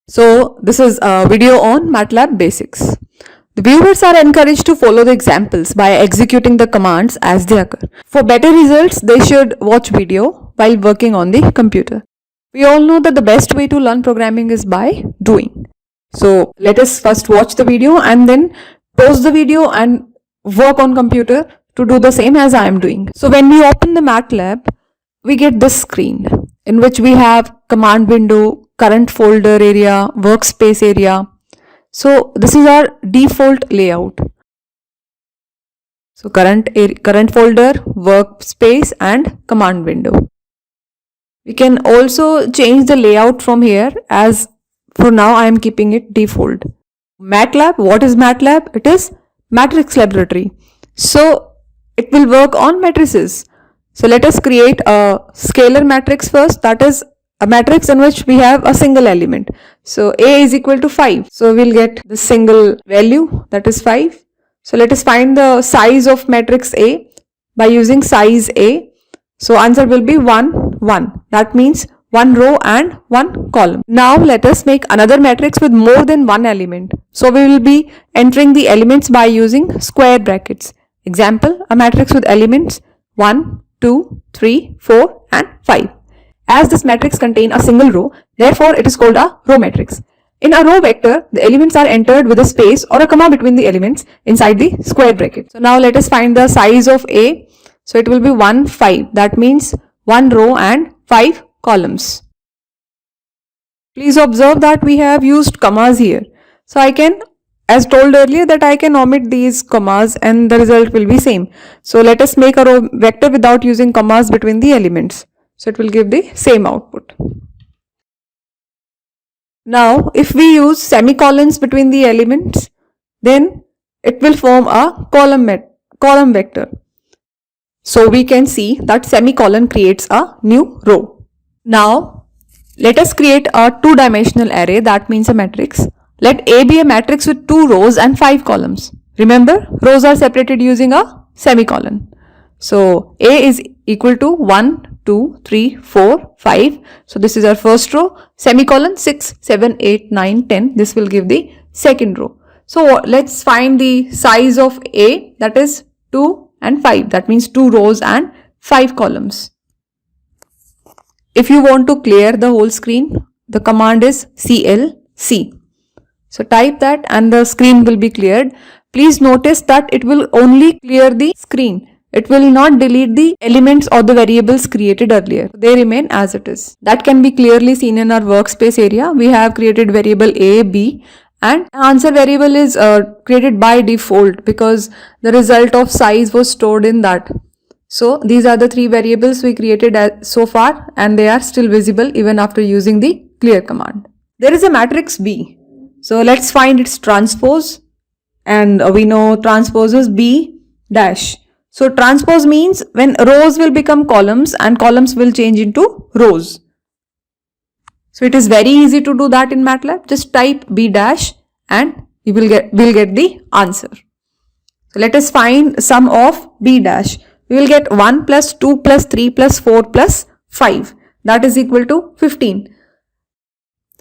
So this is a video on MATLAB basics. The viewers are encouraged to follow the examples by executing the commands as they occur. For better results, they should watch video while working on the computer. We all know that the best way to learn programming is by doing. So let us first watch the video and then pause the video and work on computer to do the same as I am doing. So when we open the MATLAB, we get this screen in which we have command window, current folder area, workspace area. So this is our default layout. So current folder, workspace and command window. We can also change the layout from here, as for now I am keeping it default. MATLAB, what is MATLAB? It is matrix laboratory. So it will work on matrices. So let us create a scalar matrix first, that is a matrix in which we have a single element. So A is equal to 5. So we'll get the single value, that is 5. So let us find the size of matrix A by using size A. So answer will be 1, 1. That means one row and one column. Now let us make another matrix with more than one element. So we will be entering the elements by using square brackets. Example, a matrix with elements 1, 2, 3, 4 and 5. As this matrix contains a single row, therefore it is called a row matrix. In a row vector, the elements are entered with a space or a comma between the elements inside the square bracket. So now let us find the size of A. So it will be 1, 5. That means one row and 5 columns. Please observe that we have used commas here. So I can, as told earlier, that I can omit these commas and the result will be same. So let us make a row vector without using commas between the elements. So it will give the same output. Now if we use semicolons between the elements, then it will form a column vector. So we can see that semicolon creates a new row. Now let us create a two-dimensional array, that means a matrix. Let A be a matrix with 2 rows and 5 columns. Remember, rows are separated using a semicolon. So A is equal to 1, 2, 3, 4, 5. So this is our first row. Semicolon 6, 7, 8, 9, 10. This will give the second row. So let's find the size of A, that is 2 and 5. That means 2 rows and 5 columns. If you want to clear the whole screen, the command is CLC. So type that and the screen will be cleared. Please notice that it will only clear the screen. It will not delete the elements or the variables created earlier. They remain as it is. That can be clearly seen in our workspace area. We have created variable A, B and answer variable is created by default because the result of size was stored in that. So these are the 3 variables we created so far and they are still visible even after using the clear command. There is a matrix B. So let's find its transpose and we know transpose is B dash. So transpose means when rows will become columns and columns will change into rows. So it is very easy to do that in MATLAB. Just type B dash and we'll get the answer. So let us find sum of B dash. We will get 1 plus 2 plus 3 plus 4 plus 5. That is equal to 15.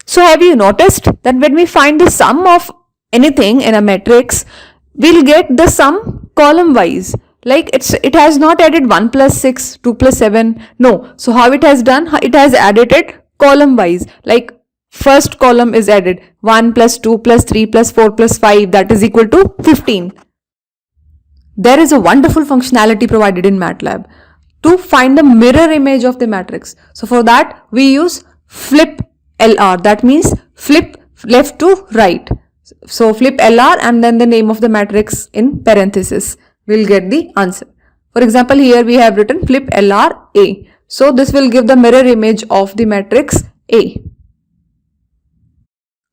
So have you noticed that when we find the sum of anything in a matrix, we'll get the sum column wise. Like it has not added 1 plus 6, 2 plus 7. No. So how it has done? It has added it column wise. Like first column is added 1 plus 2 plus 3 plus 4 plus 5. That is equal to 15. There is a wonderful functionality provided in MATLAB to find the mirror image of the matrix. So for that we use flip LR. That means flip left to right. So flip LR and then the name of the matrix in parenthesis. We'll get the answer. For example, here we have written flip LR A. So this will give the mirror image of the matrix A.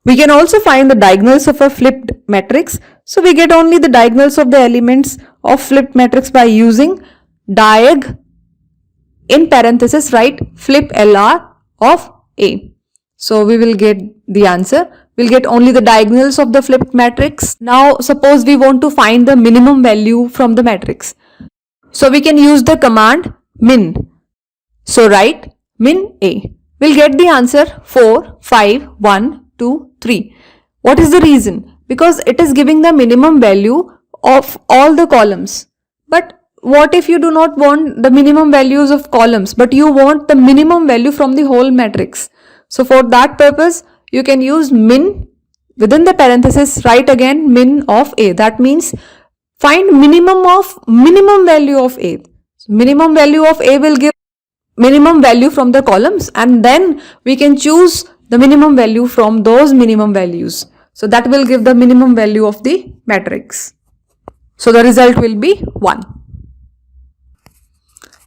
We can also find the diagonals of a flipped matrix. So we get only the diagonals of the elements of flipped matrix by using diag in parenthesis write flip LR of A. So we will get the answer. We'll get only the diagonals of the flipped matrix. Now suppose we want to find the minimum value from the matrix. So we can use the command min. So write min A. We'll get the answer 4, 5, 1, 2, 3. What is the reason? Because it is giving the minimum value of all the columns. But what if you do not want the minimum values of columns, but you want the minimum value from the whole matrix? So for that purpose, you can use min. Within the parenthesis, write again min of A. That means find minimum value of A. So minimum value of A will give minimum value from the columns, and then we can choose the minimum value from those minimum values. So that will give the minimum value of the matrix. So the result will be 1.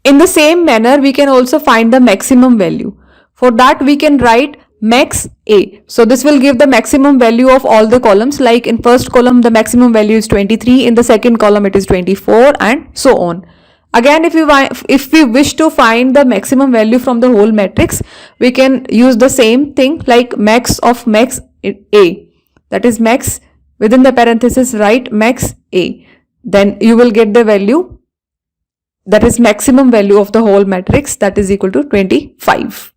In the same manner, we can also find the maximum value. For that, we can write max A. So this will give the maximum value of all the columns. Like in first column, the maximum value is 23. In the second column, it is 24, and so on. Again, if we wish to find the maximum value from the whole matrix, we can use the same thing like max of max A. That is max, within the parenthesis, write max A. Then you will get the value, that is maximum value of the whole matrix, that is equal to 25.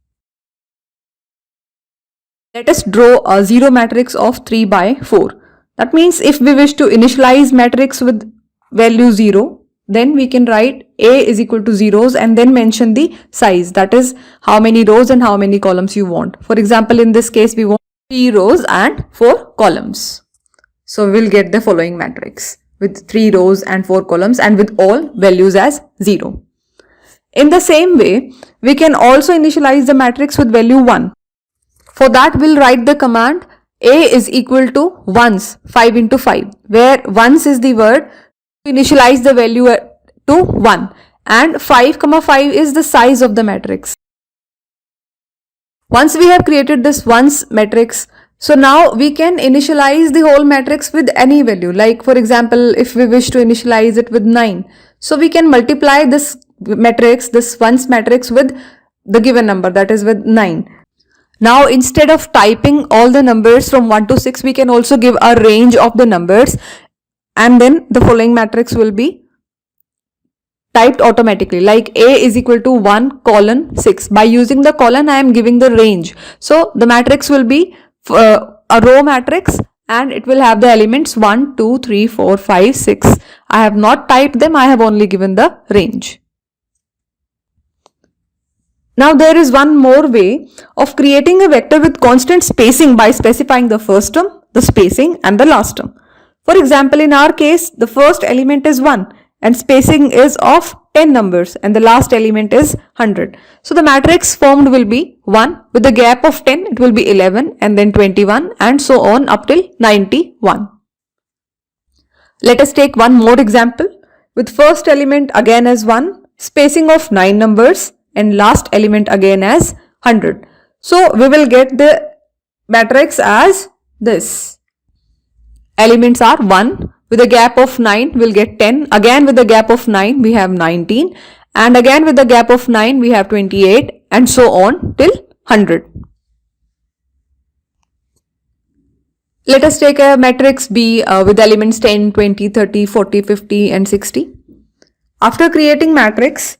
Let us draw a zero matrix of 3 by 4. That means if we wish to initialize matrix with value 0, then we can write A is equal to zeros and then mention the size, that is how many rows and how many columns you want. For example, in this case, we want 3 rows and 4 columns. So we will get the following matrix with 3 rows and 4 columns and with all values as 0. In the same way, we can also initialize the matrix with value 1. For that, we'll write the command A is equal to ones, 5 into 5, where ones is the word to initialize the value to 1, and 5, 5 is the size of the matrix. Once we have created this ones matrix, so now we can initialize the whole matrix with any value. Like for example, if we wish to initialize it with 9, so we can multiply this matrix, this ones matrix, with the given number, that is with 9. Now instead of typing all the numbers from 1 to 6, we can also give a range of the numbers, and then the following matrix will be typed automatically, like A is equal to 1 colon 6. By using the colon, I am giving the range. So the matrix will be a row matrix and it will have the elements 1, 2, 3, 4, 5, 6. I have not typed them, I have only given the range. Now there is one more way of creating a vector with constant spacing by specifying the first term, the spacing and the last term. For example, in our case, the first element is 1 and spacing is of 10 numbers and the last element is 100. So the matrix formed will be 1, with a gap of 10 it will be 11 and then 21 and so on up till 91. Let us take one more example with first element again as 1, spacing of 9 numbers and last element again as 100. So we will get the matrix as this. Elements are 1, with a gap of 9 we'll get 10, again with a gap of 9 we have 19, and again with a gap of 9 we have 28 and so on till 100. Let us take a matrix B with elements 10, 20, 30, 40, 50 and 60. After creating matrix,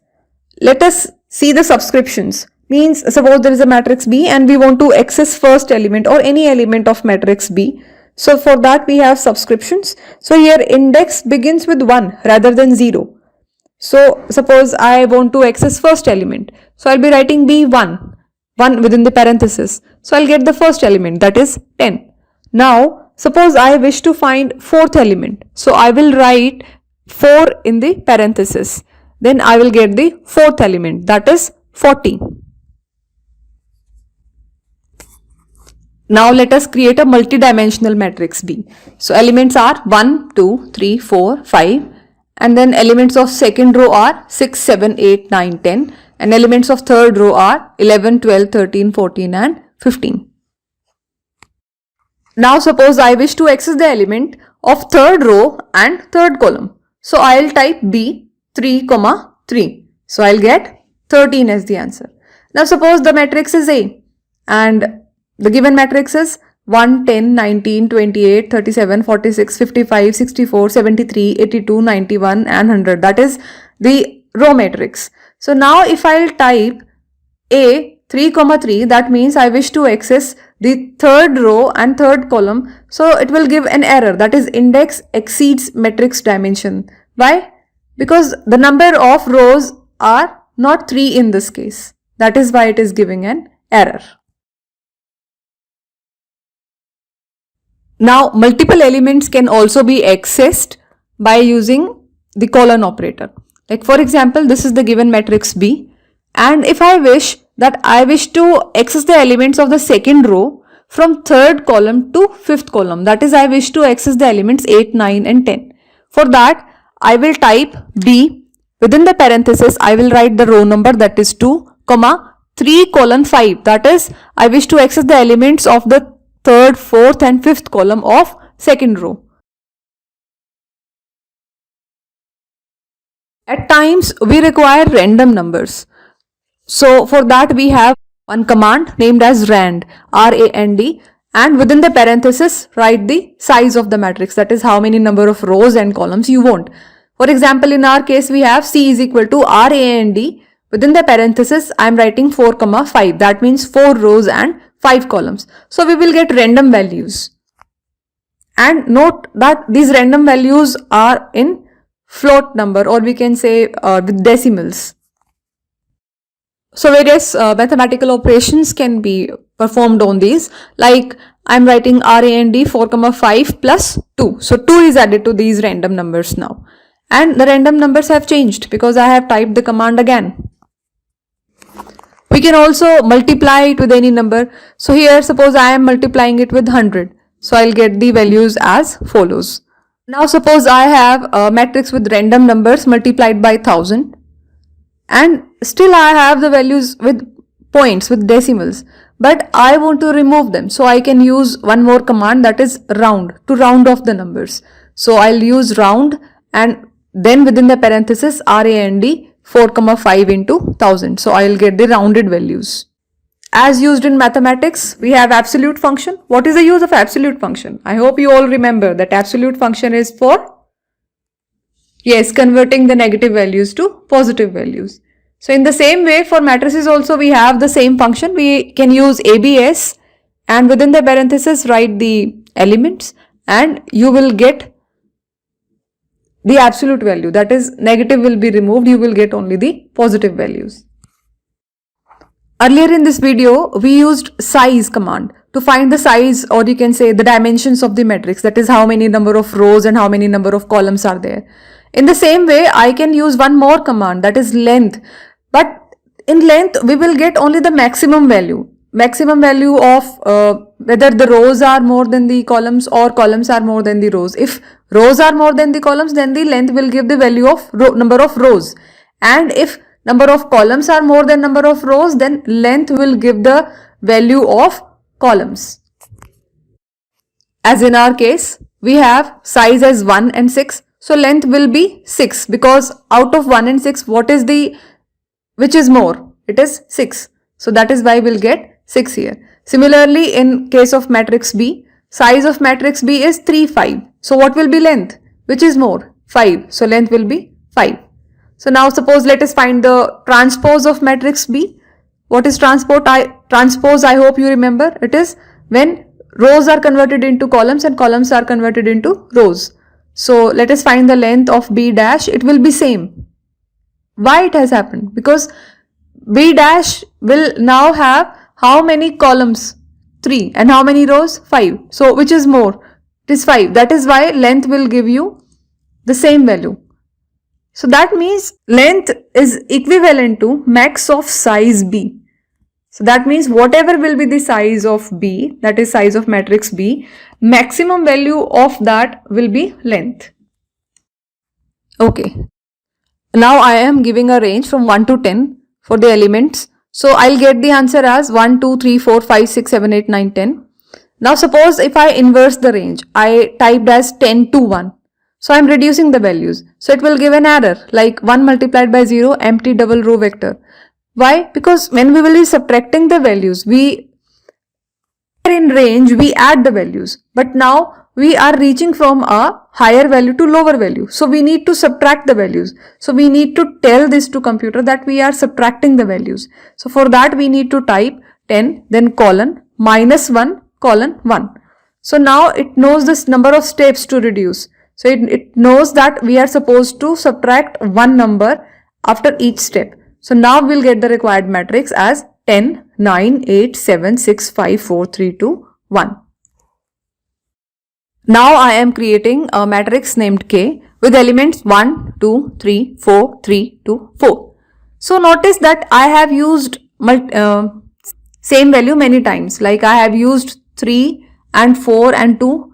let us see the subscriptions. Means suppose there is a matrix B and we want to access first element or any element of matrix B. So for that we have subscriptions. So here index begins with 1 rather than 0. So suppose I want to access first element. So I'll be writing B1, 1 within the parenthesis. So I'll get the first element, that is 10. Now suppose I wish to find fourth element. So I will write 4 in the parenthesis. Then I will get the fourth element, that is 40. Now let us create a multi-dimensional matrix B. So elements are 1, 2, 3, 4, 5 and then elements of second row are 6, 7, 8, 9, 10 and elements of third row are 11, 12, 13, 14 and 15. Now suppose I wish to access the element of third row and third column. So I'll type B 3, 3. So I'll get 13 as the answer. Now suppose the matrix is A and the given matrix is 1, 10, 19, 28, 37, 46, 55, 64, 73, 82, 91 and 100. That is the row matrix. So now if I'll type A 3, 3, that means I wish to access the third row and third column, so it will give an error, that is index exceeds matrix dimension. Why? Because the number of rows are not 3 in this case. That is why it is giving an error. Now, multiple elements can also be accessed by using the colon operator. Like for example, this is the given matrix B, and if I wish to access the elements of the second row from third column to fifth column, that is I wish to access the elements 8, 9 and 10. For that, I will type B, within the parenthesis I will write the row number, that is 2, 3 colon 5, that is I wish to access the elements of the third, fourth and fifth column of second row. At times we require random numbers. So for that we have one command named as rand, R-A-N-D, and within the parenthesis write the size of the matrix, that is how many number of rows and columns you want. For example, in our case we have C is equal to R-A-N-D, within the parenthesis I am writing 4, 5, that means 4 rows and 5 columns. So we will get random values. And note that these random values are in float number, or we can say with decimals. So various mathematical operations can be performed on these, like I am writing RAND 4, 5 plus 2. So 2 is added to these random numbers now. And the random numbers have changed because I have typed the command again. We can also multiply it with any number. So here suppose I am multiplying it with 100. So I'll get the values as follows. Now suppose I have a matrix with random numbers multiplied by 1000. And still I have the values with points, with decimals, but I want to remove them. So I can use one more command, that is round, to round off the numbers. So I'll use round and then within the parenthesis RAND 4, 5 into 1000. So I'll get the rounded values. As used in mathematics, we have absolute function. What is the use of absolute function? I hope you all remember that absolute function is for, yes, converting the negative values to positive values. So in the same way, for matrices also we have the same function. We can use ABS and within the parenthesis write the elements and you will get the absolute value. That is, negative will be removed, you will get only the positive values. Earlier in this video, we used size command to find the size, or you can say the dimensions of the matrix. That is how many number of rows and how many number of columns are there. In the same way, I can use one more command, that is length. But in length, we will get only the maximum value of whether the rows are more than the columns or columns are more than the rows. If rows are more than the columns, then the length will give the value of number of rows. And if number of columns are more than number of rows, then length will give the value of columns. As in our case, we have size as 1 and 6. So length will be 6 because out of 1 and 6, which is more? It is 6. So that is why we'll get 6 here. Similarly, in case of matrix B, size of matrix B is 3, 5. So what will be length? Which is more? 5. So length will be 5. So now suppose let us find the transpose of matrix B. What is transpose? I hope you remember. It is when rows are converted into columns and columns are converted into rows. So let us find the length of B dash. It will be same. Why it has happened? Because B dash will now have how many columns? 3. And how many rows? 5. So which is more? It is 5. That is why length will give you the same value. So that means length is equivalent to max of size B. So that means whatever will be the size of B, that is size of matrix B, maximum value of that will be length. Okay. Now I am giving a range from 1 to 10 for the elements. So I'll get the answer as 1, 2, 3, 4, 5, 6, 7, 8, 9, 10. Now suppose if I inverse the range, I typed as 10 to 1. So I'm reducing the values. So it will give an error like 1 multiplied by 0, empty double row vector. Why? Because when we will be subtracting the values, in range we add the values. But now we are reaching from a higher value to lower value. So we need to subtract the values. So we need to tell this to computer that we are subtracting the values. So for that we need to type 10, then colon minus 1 colon 1. So now it knows this number of steps to reduce. So it knows that we are supposed to subtract one number after each step. So now we'll get the required matrix as 10, 9, 8, 7, 6, 5, 4, 3, 2, 1. Now I am creating a matrix named K with elements 1, 2, 3, 4, 3, 2, 4. So notice that I have used same value many times. Like I have used 3 and 4 and 2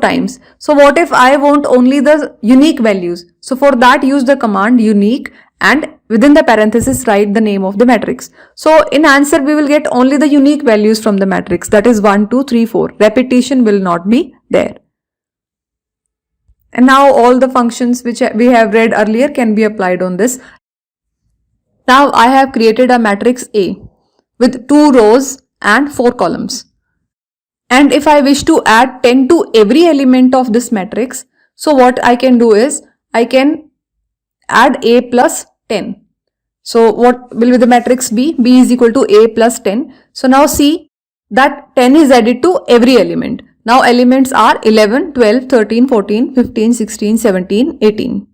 times. So what if I want only the unique values? So for that use the command unique and within the parenthesis write the name of the matrix. So in answer we will get only the unique values from the matrix, that is 1, 2, 3, 4. Repetition will not be there. And now all the functions which we have read earlier can be applied on this. Now I have created a matrix A with 2 rows and 4 columns. And if I wish to add 10 to every element of this matrix, so what I can do is I can add A plus 10. So what will the matrix be? B is equal to A plus 10. So now see that 10 is added to every element. Now elements are 11, 12, 13, 14, 15, 16, 17, 18.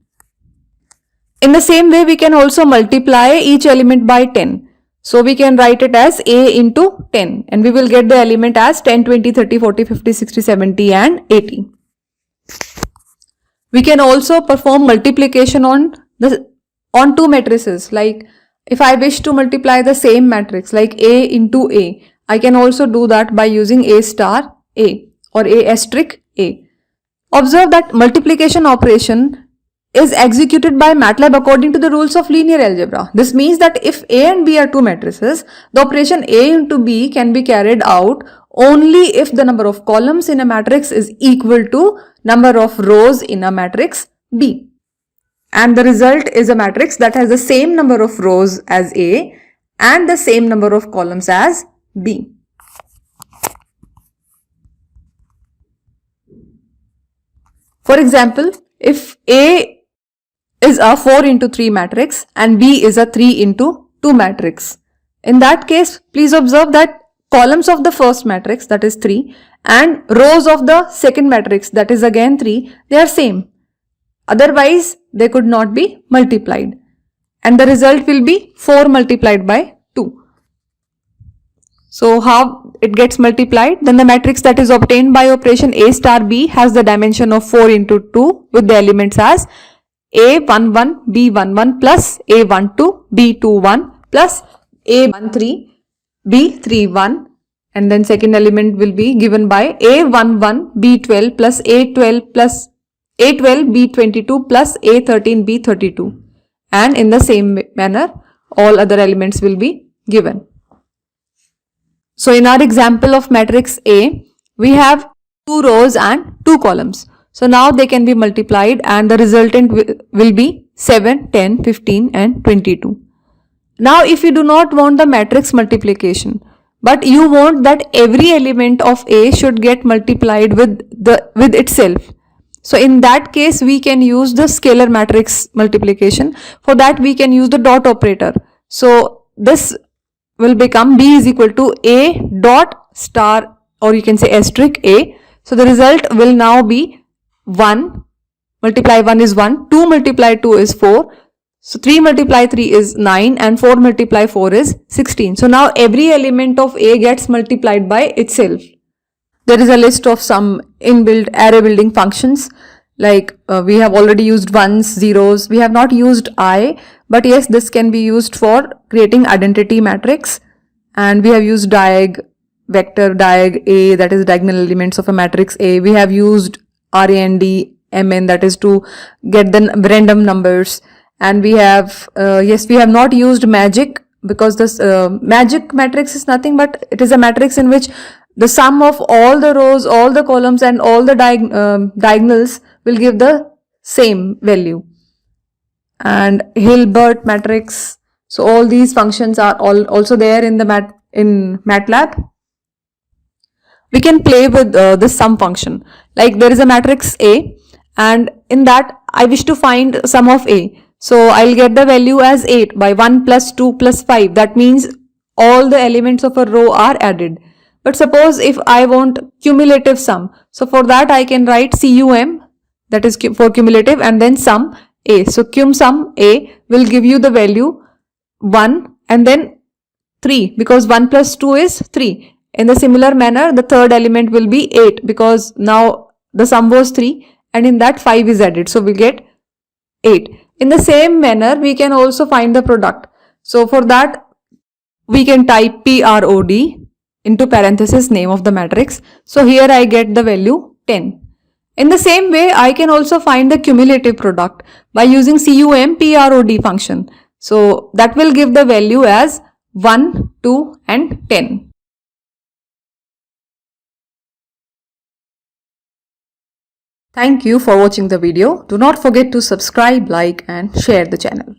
In the same way, we can also multiply each element by 10. So we can write it as A into 10 and we will get the element as 10, 20, 30, 40, 50, 60, 70 and 80. We can also perform multiplication on two matrices. Like if I wish to multiply the same matrix like A into A, I can also do that by using A star A or A asterisk A. Observe that multiplication operation is executed by MATLAB according to the rules of linear algebra. This means that if A and B are two matrices, the operation A into B can be carried out only if the number of columns in a matrix is equal to number of rows in a matrix B. And the result is a matrix that has the same number of rows as A and the same number of columns as B. For example, if A is a 4 into 3 matrix and B is a 3 into 2 matrix. In that case, please observe that columns of the first matrix, that is 3, and rows of the second matrix, that is again 3, they are same. Otherwise, they could not be multiplied. And the result will be 4 multiplied by 2. So how it gets multiplied? Then the matrix that is obtained by operation A star B has the dimension of 4 into 2 with the elements as A11, B11 plus A12, B21 plus A13, B31, and then second element will be given by A11, B12 plus A12 plus A12, B22 plus A13, B32, and in the same manner all other elements will be given. So in our example of matrix A, we have 2 rows and 2 columns. So now they can be multiplied and the resultant will be 7, 10, 15 and 22. Now if you do not want the matrix multiplication, but you want that every element of A should get multiplied with itself. So in that case we can use the scalar matrix multiplication. For that we can use the dot operator. So this will become B is equal to A dot star, or you can say asterisk A. So the result will now be 1 multiply 1 is 1, 2 multiply 2 is 4, so 3 multiply 3 is 9 and 4 multiply 4 is 16. So now every element of A gets multiplied by itself. There is a list of some inbuilt array building functions, like we have already used ones, zeros, we have not used I, but yes, this can be used for creating identity matrix, and we have used diag, vector diag A, that is diagonal elements of a matrix A. We have used RAND, MN, that is to get the random numbers, and we have we have not used magic, because this magic matrix is nothing but it is a matrix in which the sum of all the rows, all the columns and all the diagonals will give the same value. And Hilbert matrix, so all these functions are also there in the MATLAB. We can play with this sum function. Like there is a matrix A, and in that I wish to find sum of A. So I'll get the value as 8 by 1 plus 2 plus 5. That means all the elements of a row are added. But suppose if I want cumulative sum, so for that I can write cum, that is for cumulative, and then sum a. So cum sum a will give you the value 1 and then 3, because 1 plus 2 is 3. In the similar manner, the third element will be 8, because now the sum was 3 and in that 5 is added. So we get 8. In the same manner, we can also find the product. So for that, we can type PROD into parenthesis name of the matrix. So here I get the value 10. In the same way, I can also find the cumulative product by using CUM-PROD function. So that will give the value as 1, 2 and 10. Thank you for watching the video. Do not forget to subscribe, like and share the channel.